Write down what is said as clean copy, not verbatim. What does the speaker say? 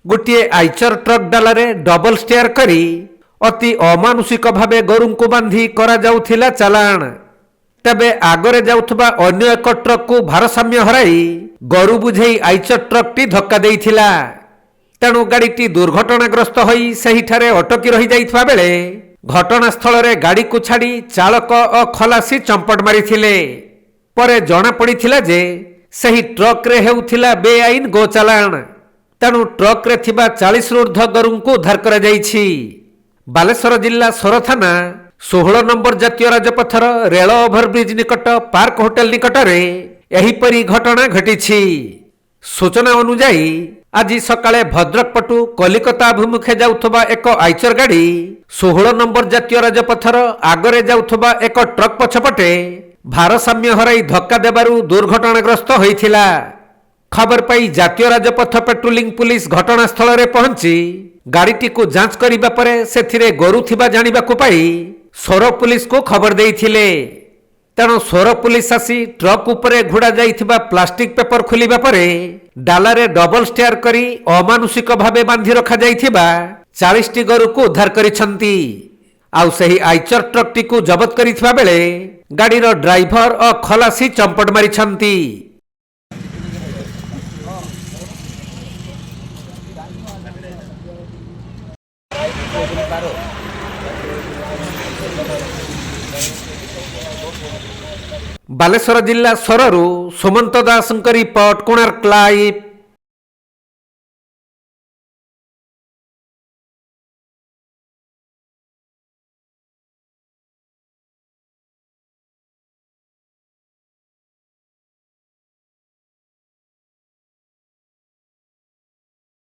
गोटे Eicher truck डालारे double stair करी अति अमानुषिक भावे गोरु को बांधी करा जाउथिला चालाण। तेबे आगरे जाउथबा अन्य एक ट्रक को भारसाम्य हराई गोरु बुझेई आइचर ट्रक टी धक्का देइथिला। तेणु गाड़ीटी दुर्घटनाग्रस्त होई सेहिठारे अटकी रही जाइथबा बेले घटनास्थल रे गाड़ी को छाड़ी चालक और खलासी चंपट मारिथिले। परे जणा पड़िथिला जे सही ट्रक रे हेउथिला बेआईन गो चालाण। तेणु ट्रक रे थिबा 40 रु ऊर्ध्व गोरु को उद्धार करा जाइछि। बालेश्वर जिला सोर थाना 16 नंबर जातीय राजपथर रेल ओभरब्रिज निकट पार्क होटेल निकट रे एहिपरी घटना घटिछि। सूचना अनुसार आज सकाळे भद्रक पटु कलिकता अभिमुखे जाउथबा एक आइचर गाड़ी 16 नंबर जातीय राजपथर आगरे जाउथबा एक ट्रक पछपटे भारसाम्य हराई धक्का देबारु दुर्घटनाग्रस्त होइथिला। खबर पाई जातीय राजपथ पेट्रोलिंग पुलिस घटनास्थल रे पहुंची गाड़ीटी को जांच करिबा परे सेथिरे गोरु थिबा जानिबाकु पाई सोर पुलिस को खबर देइथिले। तेणु सोर पुलिस आसी ट्रक उपरे घुड़ा जाइथिबा प्लास्टिक पेपर खोलिबा परे डालारे डबल स्टेयर करी अमानुषिक भावे बांधी रखा जाइथिबा 40 टी गोरु को उद्धार करिसंती। आउ सही आइचर ट्रक टी को जबत करिथिबा बेले गाड़ीर ड्राइवर और खलासी चंपट मारिसंती। बालेश्वर जिला सोररू सुमंत दास रिपोर्ट कोणार्क लाइव।